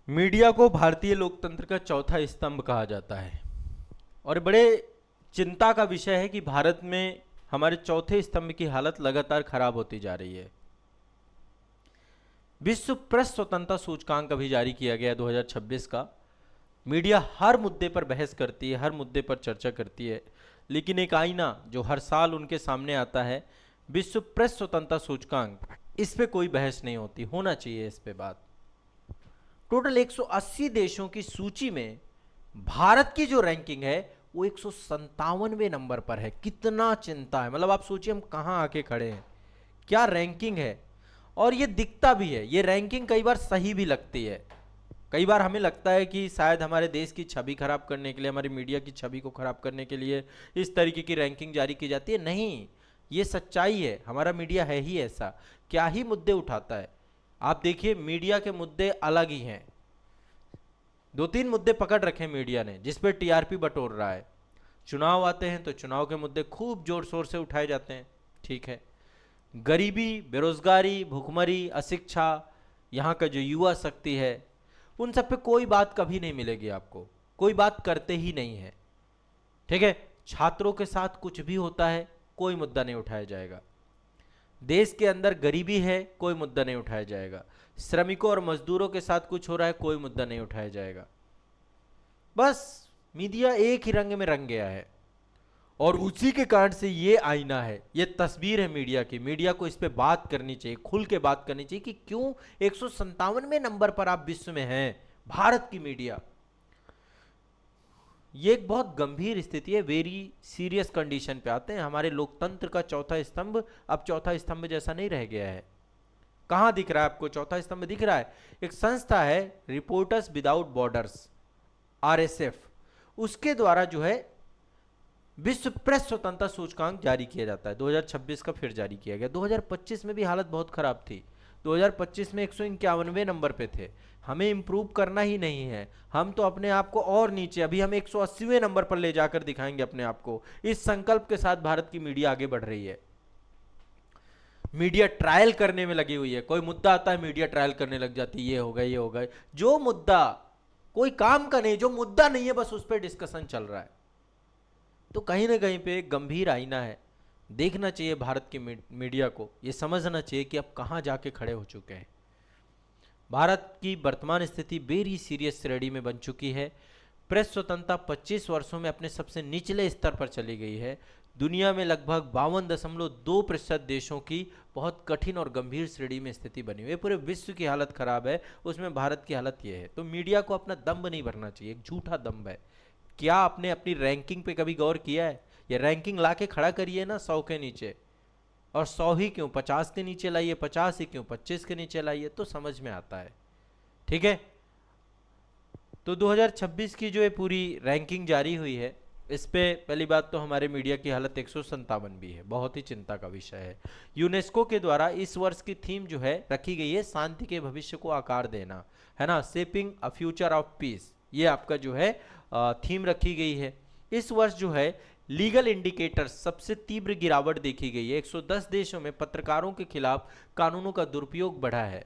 Media को भारतीय लोकतंत्र का चौथा स्तंभ कहा जाता है और बड़े चिंता का विषय है कि भारत में हमारे चौथे स्तंभ की हालत लगातार खराब होती जा रही है। विश्व प्रेस स्वतंत्रता सूचकांक अभी जारी किया गया 2026 का। मीडिया हर मुद्दे पर बहस करती है, हर मुद्दे पर चर्चा करती है, लेकिन एक आईना जो हर साल उनके सामने आता है, विश्व प्रेस स्वतंत्रता सूचकांक, इस पे कोई बहस नहीं होती। होना चाहिए इस पे बात। टोटल 180 देशों की सूची में भारत की जो रैंकिंग है वो 157वें नंबर पर है। कितना चिंता है, मतलब आप सोचिए हम कहां आके खड़े हैं, क्या रैंकिंग है। और ये दिखता भी है, ये रैंकिंग कई बार सही भी लगती है। कई बार हमें लगता है कि शायद हमारे देश की छवि खराब करने के लिए, हमारी मीडिया की छवि को खराब करने के लिए इस तरीके की रैंकिंग जारी की जाती है। नहीं, ये सच्चाई है, हमारा मीडिया है ही ऐसा। क्या ही मुद्दे उठाता है। आप देखिए, मीडिया के मुद्दे अलग ही हैं। दो तीन मुद्दे पकड़ रखे मीडिया ने जिस पे टीआरपी बटोर रहा है। चुनाव आते हैं तो चुनाव के मुद्दे खूब जोर शोर से उठाए जाते हैं, ठीक है। गरीबी, बेरोजगारी, भूखमरी, अशिक्षा, यहाँ का जो युवा शक्ति है, उन सब पे कोई बात कभी नहीं मिलेगी आपको। कोई बात करते ही नहीं है, ठीक है। छात्रों के साथ कुछ भी होता है, कोई मुद्दा नहीं उठाया जाएगा। देश के अंदर गरीबी है, कोई मुद्दा नहीं उठाया जाएगा। श्रमिकों और मजदूरों के साथ कुछ हो रहा है, कोई मुद्दा नहीं उठाया जाएगा। बस मीडिया एक ही रंग में रंग गया है और उसी के कारण से ये आईना है, ये तस्वीर है मीडिया की। मीडिया को इस पे बात करनी चाहिए, खुल के बात करनी चाहिए कि क्यों 157वें नंबर पर आप विश्व में हैं, भारत की मीडिया। ये एक बहुत गंभीर स्थिति है, वेरी सीरियस कंडीशन पे आते हैं। हमारे लोकतंत्र का चौथा स्तंभ अब चौथा स्तंभ जैसा नहीं रह गया है। कहां दिख रहा है आपको चौथा स्तंभ? दिख रहा है, एक संस्था है रिपोर्टर्स विदाउट बॉर्डर्स, आरएसएफ, उसके द्वारा जो है विश्व प्रेस स्वतंत्रता सूचकांक जारी किया जाता है। 2026 का फिर जारी किया गया। 2025 में भी हालत बहुत खराब थी। 2025 में 151वें नंबर पे थे। हमें इंप्रूव करना ही नहीं है, हम तो अपने आप को और नीचे, अभी हम 180वें नंबर पर ले जाकर दिखाएंगे अपने आप को। इस संकल्प के साथ भारत की मीडिया आगे बढ़ रही है। मीडिया ट्रायल करने में लगी हुई है। कोई मुद्दा आता है, मीडिया ट्रायल करने लग जाती है, ये होगा ये होगा। जो मुद्दा कोई काम का नहीं, जो मुद्दा नहीं है, बस उस पर डिस्कशन चल रहा है। तो कहीं ना कहीं पे एक गंभीर आईना है। देखना चाहिए भारत की मीडिया को, ये समझना चाहिए कि अब कहाँ जाके खड़े हो चुके हैं। भारत की वर्तमान स्थिति वेरी सीरियस श्रेणी में बन चुकी है। प्रेस स्वतंत्रता 25 वर्षों में अपने सबसे निचले स्तर पर चली गई है। दुनिया में लगभग 52.2% देशों की बहुत कठिन और गंभीर श्रेणी में स्थिति बनी हुई है। पूरे विश्व की हालत खराब है, उसमें भारत की हालत यह है। तो मीडिया को अपना दम्भ नहीं भरना चाहिए, एक झूठा दम्भ है। क्या आपने अपनी रैंकिंग पे कभी गौर किया है? ये रैंकिंग ला के खड़ा करिए ना 100 के नीचे, और 100 ही क्यों, 50 के नीचे लाइए, 50 ही क्यों, 25 के नीचे लाइए, तो समझ में आता है, ठीक है। तो 2026 की जो ये पूरी रैंकिंग जारी हुई है, इस पे पहली बात तो हमारे मीडिया की हालत 157 भी है, बहुत ही चिंता का विषय है। यूनेस्को के द्वारा इस वर्ष की थीम जो है रखी गई है, शांति के भविष्य को आकार देना, है ना, shaping a future of peace. ये आपका जो है थीम रखी गई है। इस वर्ष जो है लीगल इंडिकेटर सबसे तीव्र गिरावट देखी गई है। 110 देशों में पत्रकारों के खिलाफ कानूनों का दुरुपयोग बढ़ा है।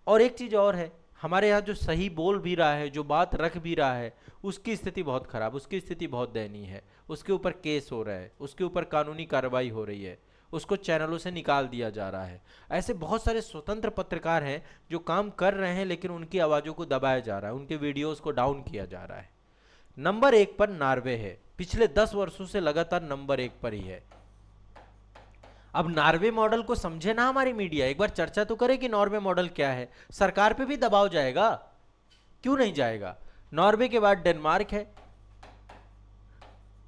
और एक चीज और है, हमारे यहाँ जो सही बोल भी रहा है, जो बात रख भी रहा है, उसकी स्थिति बहुत खराब, उसकी स्थिति बहुत दयनीय है। उसके ऊपर केस हो रहा है, उसके ऊपर कानूनी कार्रवाई हो रही है, उसको चैनलों से निकाल दिया जा रहा है। ऐसे बहुत सारे स्वतंत्र पत्रकार हैं जो काम कर रहे हैं, लेकिन उनकी आवाज़ों को दबाया जा रहा है, उनके वीडियोस को डाउन किया जा रहा है। नंबर 1 पर नॉर्वे है, पिछले 10 वर्षों से लगातार नंबर 1 पर ही है। अब नॉर्वे मॉडल को समझे ना हमारी मीडिया, एक बार चर्चा तो करे कि नॉर्वे मॉडल क्या है। सरकार पे भी दबाव जाएगा, क्यों नहीं जाएगा। नॉर्वे के बाद डेनमार्क है,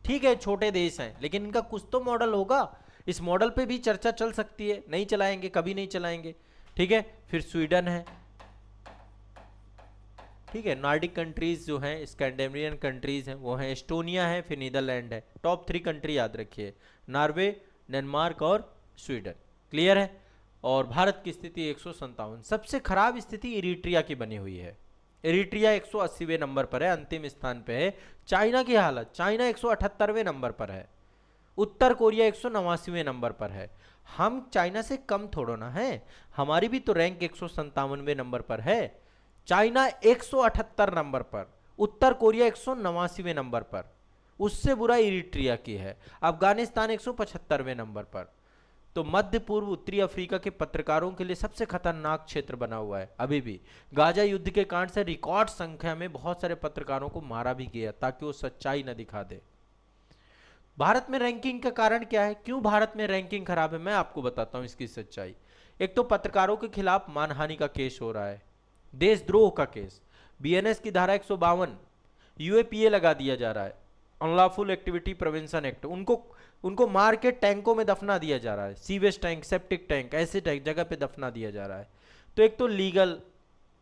ठीक है, छोटे देश हैं, लेकिन इनका कुछ तो मॉडल होगा। इस मॉडल पे भी चर्चा चल सकती है। नहीं चलाएंगे, कभी नहीं चलाएंगे, ठीक है। फिर स्वीडन है, ठीक है। नॉर्डिक कंट्रीज जो हैं, स्कैंडिनेवियन कंट्रीज हैं, वो हैं, एस्टोनिया है, फिर नीदरलैंड है। टॉप 3 कंट्री याद रखिए, नॉर्वे, डेनमार्क और स्वीडन। क्लियर है। और भारत की स्थिति 157, सबसे खराब स्थिति इरिट्रिया की बनी हुई है। इरिट्रिया 180वें नंबर पर है, अंतिम स्थान पे है। चाइना की हालत, चाइना 178वें नंबर पर है। उत्तर कोरिया 189वें नंबर पर है। हम चाइना से कम थोड़ो ना है, हमारी भी तो रैंक 157वें नंबर पर है। चाइना 178 नंबर पर, उत्तर कोरिया 189वें नंबर पर, उससे बुरा इरिट्रिया की है, अफगानिस्तान 175वें नंबर पर। तो मध्य पूर्व उत्तरी अफ्रीका के पत्रकारों के लिए सबसे खतरनाक क्षेत्र बना हुआ है अभी भी। गाजा युद्ध के कांड से रिकॉर्ड संख्या में बहुत सारे पत्रकारों को मारा भी गया ताकि वो सच्चाई न दिखा दे। भारत में रैंकिंग का कारण क्या है, क्यों भारत में रैंकिंग खराब है, मैं आपको बताता हूं इसकी सच्चाई। एक तो पत्रकारों के खिलाफ मानहानि का केस हो रहा है, देशद्रोह का केस, बीएनएस की धारा 152, यूएपीए लगा दिया जा रहा है, अनलॉफुल एक्टिविटी प्रिवेंशन एक्ट, उनको मार के टैंकों में दफना दिया जा रहा है, सीवेज टैंक, सेप्टिक टैंक, ऐसे टैंक जगह पे दफना दिया जा रहा है। तो एक तो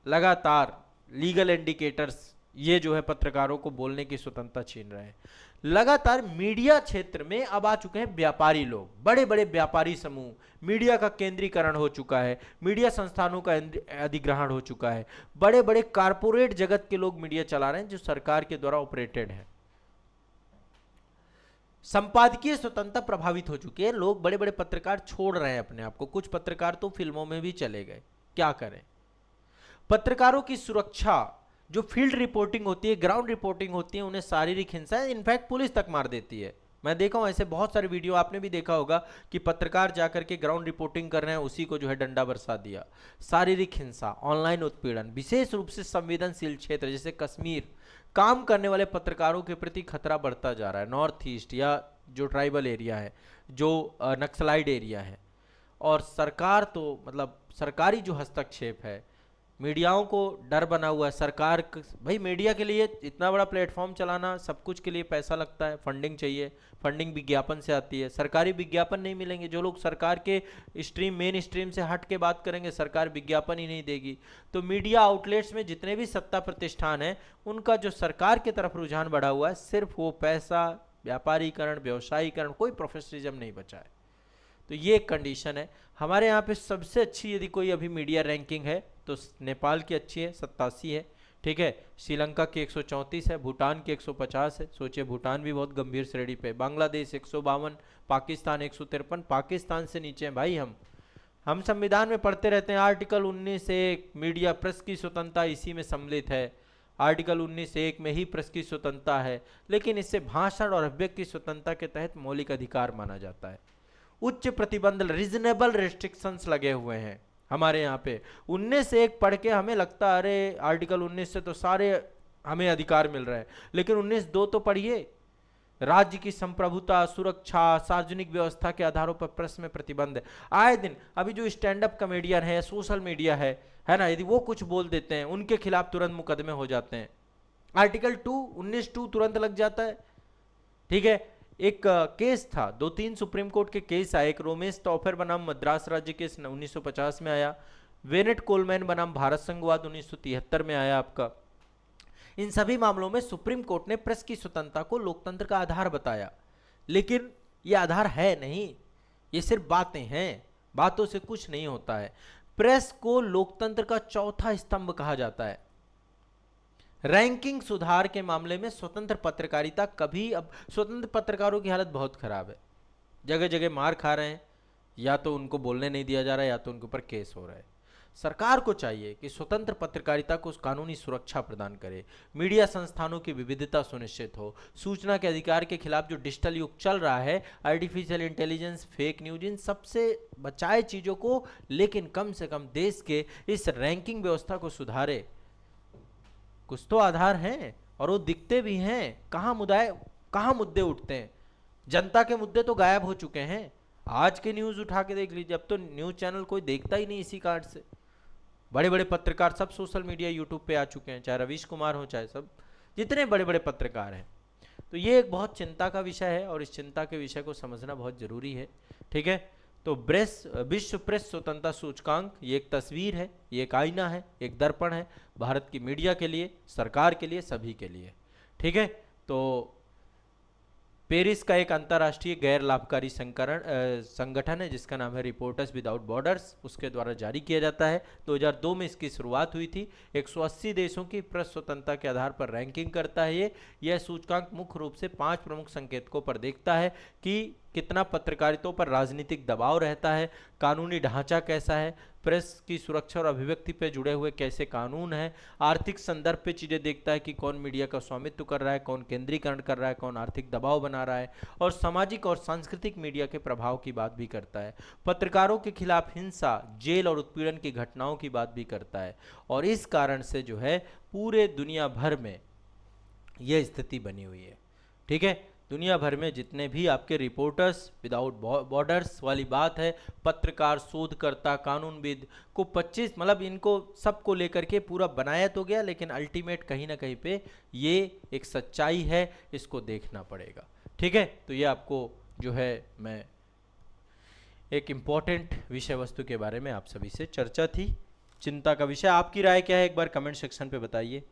लगातार लीगल इंडिकेटर्स ये जो है पत्रकारों को बोलने की स्वतंत्रता छीन रहे हैं। लगातार मीडिया क्षेत्र में अब आ चुके हैं व्यापारी लोग, बड़े बड़े व्यापारी समूह, मीडिया का केंद्रीकरण हो चुका है, मीडिया संस्थानों का अधिग्रहण हो चुका है, बड़े बड़े कारपोरेट जगत के लोग मीडिया चला रहे हैं जो सरकार के द्वारा ऑपरेटेड है। संपादकीय स्वतंत्रता प्रभावित हो चुकी है, लोग बड़े बड़े पत्रकार छोड़ रहे हैं अपने आप को, कुछ पत्रकार तो फिल्मों में भी चले गए, क्या करें। पत्रकारों की सुरक्षा, जो फील्ड रिपोर्टिंग होती है, ग्राउंड रिपोर्टिंग होती है, उन्हें शारीरिक हिंसा, इनफैक्ट पुलिस तक मार देती है। मैं देखा हूं ऐसे बहुत सारे वीडियो, आपने भी देखा होगा कि पत्रकार जाकर के ग्राउंड रिपोर्टिंग कर रहे हैं, उसी को जो है डंडा बरसा दिया। शारीरिक हिंसा, ऑनलाइन उत्पीड़न, विशेष रूप से संवेदनशील क्षेत्र जैसे कश्मीर, काम करने वाले पत्रकारों के प्रति खतरा बढ़ता जा रहा है। नॉर्थ ईस्ट या जो ट्राइबल एरिया है, जो नक्सलाइड एरिया है, और सरकार तो मतलब सरकारी जो हस्तक्षेप है, मीडियाओं को डर बना हुआ है। सरकार भाई मीडिया के लिए इतना बड़ा प्लेटफॉर्म चलाना, सब कुछ के लिए पैसा लगता है, फंडिंग चाहिए, फंडिंग विज्ञापन से आती है, सरकारी विज्ञापन नहीं मिलेंगे। जो लोग सरकार के मेन स्ट्रीम से हट के बात करेंगे, सरकार विज्ञापन ही नहीं देगी। तो मीडिया आउटलेट्स में जितने भी सत्ता प्रतिष्ठान हैं, उनका जो सरकार की तरफ रुझान बढ़ा हुआ है, सिर्फ वो पैसा, व्यापारीकरण, व्यवसायीकरण, कोई प्रोफेशनलिज्म नहीं बचा है। तो ये एक कंडीशन है। हमारे यहाँ पे सबसे अच्छी यदि कोई अभी मीडिया रैंकिंग है तो नेपाल की अच्छी है, 87 है, ठीक है, श्रीलंका की 134 है, भूटान की 150 है, सोचिए भूटान भी बहुत गंभीर श्रेणी पे, बांग्लादेश 152, पाकिस्तान 153, पाकिस्तान से नीचे हैं भाई। हम संविधान में पढ़ते रहते हैं आर्टिकल 19(1) मीडिया प्रेस की स्वतंत्रता इसी में सम्मिलित है, आर्टिकल 19(1) में ही प्रेस की स्वतंत्रता है, लेकिन इससे भाषण और अभिव्यक्ति की स्वतंत्रता के तहत मौलिक अधिकार माना जाता है। उच्च प्रतिबंध, रीजनेबल रेस्ट्रिक्शंस लगे हुए हैं हमारे यहाँ पे। 19(1) पढ़ के हमें लगता है अरे आर्टिकल 19 से तो सारे हमें अधिकार मिल रहे हैं, लेकिन 19(2) तो पढ़िए, राज्य की संप्रभुता, सुरक्षा, सार्वजनिक व्यवस्था के आधारों पर प्रेस में प्रतिबंध है। आए दिन अभी जो स्टैंड अप कॉमेडियन है, सोशल मीडिया है ना, यदि वो कुछ बोल देते हैं उनके खिलाफ तुरंत मुकदमे हो जाते हैं। आर्टिकल 19(2) तुरंत लग जाता है, ठीक है। एक केस था, 2-3 सुप्रीम कोर्ट के केस आए। एक रोमेश टॉफर बनाम मद्रास राज्य केस 1950 में आया, वेनेट कोलमैन बनाम भारत संघवाद 1973 में आया आपका। इन सभी मामलों में सुप्रीम कोर्ट ने प्रेस की स्वतंत्रता को लोकतंत्र का आधार बताया, लेकिन यह आधार है नहीं, ये सिर्फ बातें हैं, बातों से कुछ नहीं होता है। प्रेस को लोकतंत्र का चौथा स्तंभ कहा जाता है। रैंकिंग सुधार के मामले में स्वतंत्र पत्रकारिता कभी, अब स्वतंत्र पत्रकारों की हालत बहुत खराब है, जगह जगह मार खा रहे हैं, या तो उनको बोलने नहीं दिया जा रहा है या तो उनके ऊपर केस हो रहा है। सरकार को चाहिए कि स्वतंत्र पत्रकारिता को कानूनी सुरक्षा प्रदान करे, मीडिया संस्थानों की विविधता सुनिश्चित हो, सूचना के अधिकार के खिलाफ जो डिजिटल युग चल रहा है, आर्टिफिशियल इंटेलिजेंस, फेक न्यूज, इन सबसे बचाए चीज़ों को, लेकिन कम से कम देश के इस रैंकिंग व्यवस्था को सुधारे। कुछ तो आधार हैं और वो दिखते भी हैं। कहाँ मुद्दे उठते हैं? जनता के मुद्दे तो गायब हो चुके हैं। आज के न्यूज़ उठा के देख लीजिए, अब तो न्यूज़ चैनल कोई देखता ही नहीं इसी कार्ड से। बड़े बड़े पत्रकार सब सोशल मीडिया, यूट्यूब पे आ चुके हैं, चाहे रवीश कुमार हो, चाहे सब जितने बड़े बड़े पत्रकार हैं। तो ये एक बहुत चिंता का विषय है और इस चिंता के विषय को समझना बहुत ज़रूरी है, ठीक है। तो विश्व प्रेस स्वतंत्रता सूचकांक, ये एक तस्वीर है, ये एक आईना है, एक दर्पण है भारत की मीडिया के लिए, सरकार के लिए, सभी के लिए, ठीक है। तो पेरिस का एक अंतर्राष्ट्रीय गैर लाभकारी संगठन है जिसका नाम है रिपोर्टर्स विदाउट बॉर्डर्स, उसके द्वारा जारी किया जाता है। 2002 में इसकी शुरुआत हुई थी। 180 देशों की प्रेस स्वतंत्रता के आधार पर रैंकिंग करता है। यह सूचकांक मुख्य रूप से 5 प्रमुख संकेतकों पर देखता है कि कितना पत्रकारिता पर राजनीतिक दबाव रहता है, कानूनी ढांचा कैसा है, प्रेस की सुरक्षा और अभिव्यक्ति पे जुड़े हुए कैसे कानून हैं, आर्थिक संदर्भ पे चीज़ें देखता है कि कौन मीडिया का स्वामित्व कर रहा है, कौन केंद्रीकरण कर रहा है, कौन आर्थिक दबाव बना रहा है, और सामाजिक और सांस्कृतिक मीडिया के प्रभाव की बात भी करता है। पत्रकारों के खिलाफ हिंसा, जेल और उत्पीड़न की घटनाओं की बात भी करता है। और इस कारण से जो है पूरे दुनिया भर में यह स्थिति बनी हुई है। ठीक है, दुनिया भर में जितने भी आपके रिपोर्टर्स विदाउट बॉर्डर्स वाली बात है, पत्रकार, शोधकर्ता, कानूनविद को 25 मतलब इनको सबको लेकर के पूरा बनाया तो गया, लेकिन अल्टीमेट कहीं ना कहीं पे ये एक सच्चाई है, इसको देखना पड़ेगा। ठीक है, तो ये आपको जो है मैं एक इम्पॉर्टेंट विषय वस्तु के बारे में आप सभी से चर्चा थी, चिंता का विषय। आपकी राय क्या है एक बार कमेंट सेक्शन पे बताइए।